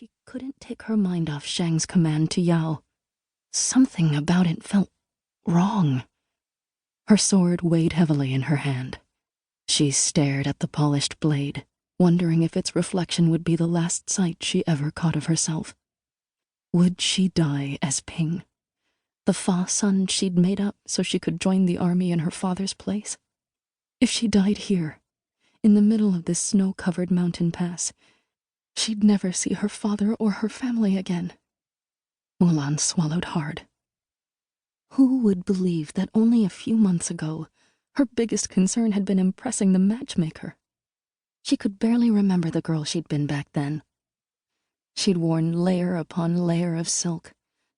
She couldn't take her mind off Shang's command to Yao. Something about it felt wrong. Her sword weighed heavily in her hand. She stared at the polished blade, wondering if its reflection would be the last sight she ever caught of herself. Would she die as Ping, the Fa son she'd made up so she could join the army in her father's place? If she died here, in the middle of this snow-covered mountain pass, she'd never see her father or her family again. Mulan swallowed hard. Who would believe that only a few months ago, her biggest concern had been impressing the matchmaker? She could barely remember the girl she'd been back then. She'd worn layer upon layer of silk,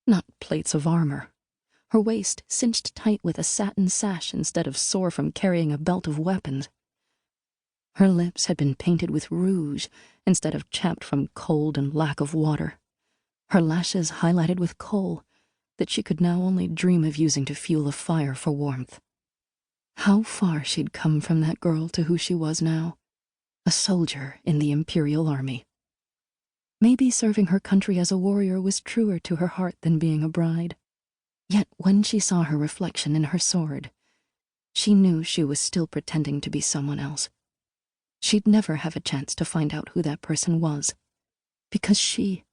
not plates of armor. Her waist cinched tight with a satin sash instead of sore from carrying a belt of weapons. Her lips had been painted with rouge instead of chapped from cold and lack of water. Her lashes highlighted with kohl that she could now only dream of using to fuel a fire for warmth. How far she'd come from that girl to who she was now, a soldier in the Imperial Army. Maybe serving her country as a warrior was truer to her heart than being a bride. Yet when she saw her reflection in her sword, she knew she was still pretending to be someone else. She'd never have a chance to find out who that person was, because she,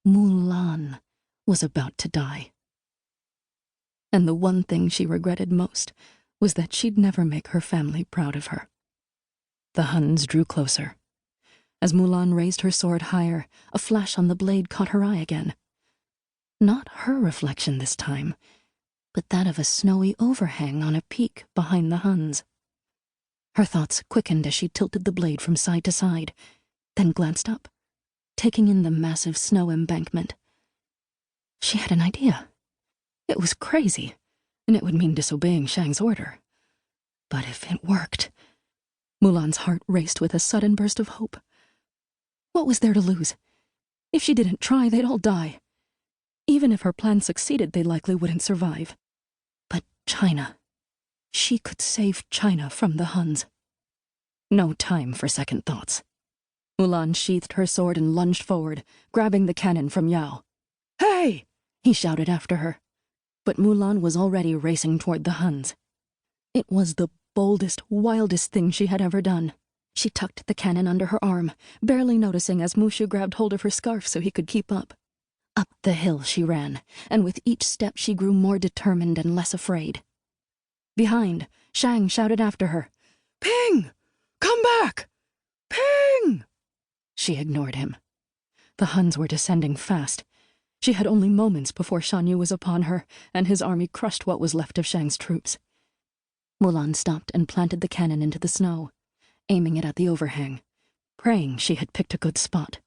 Mulan, was about to die. And the one thing she regretted most was that she'd never make her family proud of her. The Huns drew closer. As Mulan raised her sword higher, a flash on the blade caught her eye again. Not her reflection this time, but that of a snowy overhang on a peak behind the Huns. Her thoughts quickened as she tilted the blade from side to side, then glanced up, taking in the massive snow embankment. She had an idea. It was crazy, and it would mean disobeying Shang's order. But if it worked... Mulan's heart raced with a sudden burst of hope. What was there to lose? If she didn't try, they'd all die. Even if her plan succeeded, they likely wouldn't survive. But China... she could save China from the Huns. No time for second thoughts. Mulan sheathed her sword and lunged forward, grabbing the cannon from Yao. "Hey!" he shouted after her. But Mulan was already racing toward the Huns. It was the boldest, wildest thing she had ever done. She tucked the cannon under her arm, barely noticing as Mushu grabbed hold of her scarf so he could keep up. Up the hill she ran, and with each step she grew more determined and less afraid. Behind, Shang shouted after her, "Ping! Come back! Ping!" She ignored him. The Huns were descending fast. She had only moments before Shan Yu was upon her, and his army crushed what was left of Shang's troops. Mulan stopped and planted the cannon into the snow, aiming it at the overhang, praying she had picked a good spot.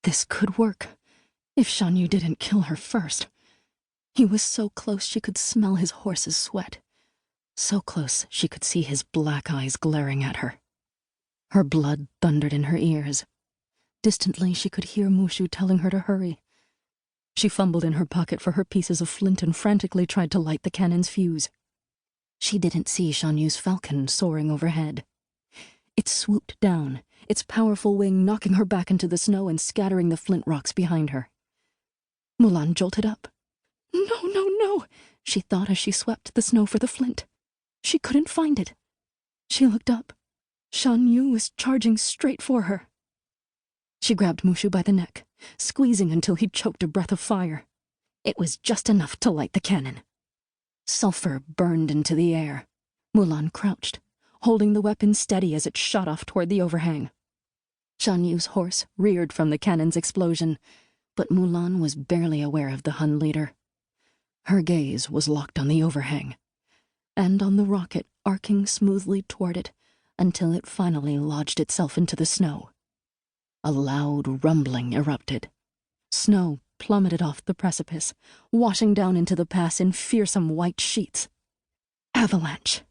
This could work, if Shan Yu didn't kill her first. He was so close she could smell his horse's sweat, so close she could see his black eyes glaring at her. Her blood thundered in her ears. Distantly she could hear Mushu telling her to hurry. She fumbled in her pocket for her pieces of flint and frantically tried to light the cannon's fuse. She didn't see Shan Yu's falcon soaring overhead. It swooped down, its powerful wing knocking her back into the snow and scattering the flint rocks behind her. Mulan jolted up. "No, no, no," she thought as she swept the snow for the flint. She couldn't find it. She looked up. Shan Yu was charging straight for her. She grabbed Mushu by the neck, squeezing until he choked a breath of fire. It was just enough to light the cannon. Sulfur burned into the air. Mulan crouched, holding the weapon steady as it shot off toward the overhang. Shan Yu's horse reared from the cannon's explosion, but Mulan was barely aware of the Hun leader. Her gaze was locked on the overhang, and on the rocket arcing smoothly toward it until it finally lodged itself into the snow. A loud rumbling erupted. Snow plummeted off the precipice, washing down into the pass in fearsome white sheets. Avalanche.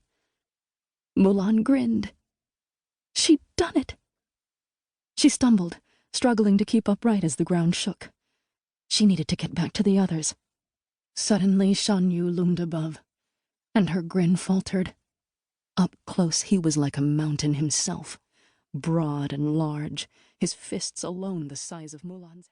Mulan grinned. She'd done it. She stumbled, struggling to keep upright as the ground shook. She needed to get back to the others. Suddenly Shan Yu loomed above, and her grin faltered. Up close he was like a mountain himself, broad and large, his fists alone the size of Mulan's head.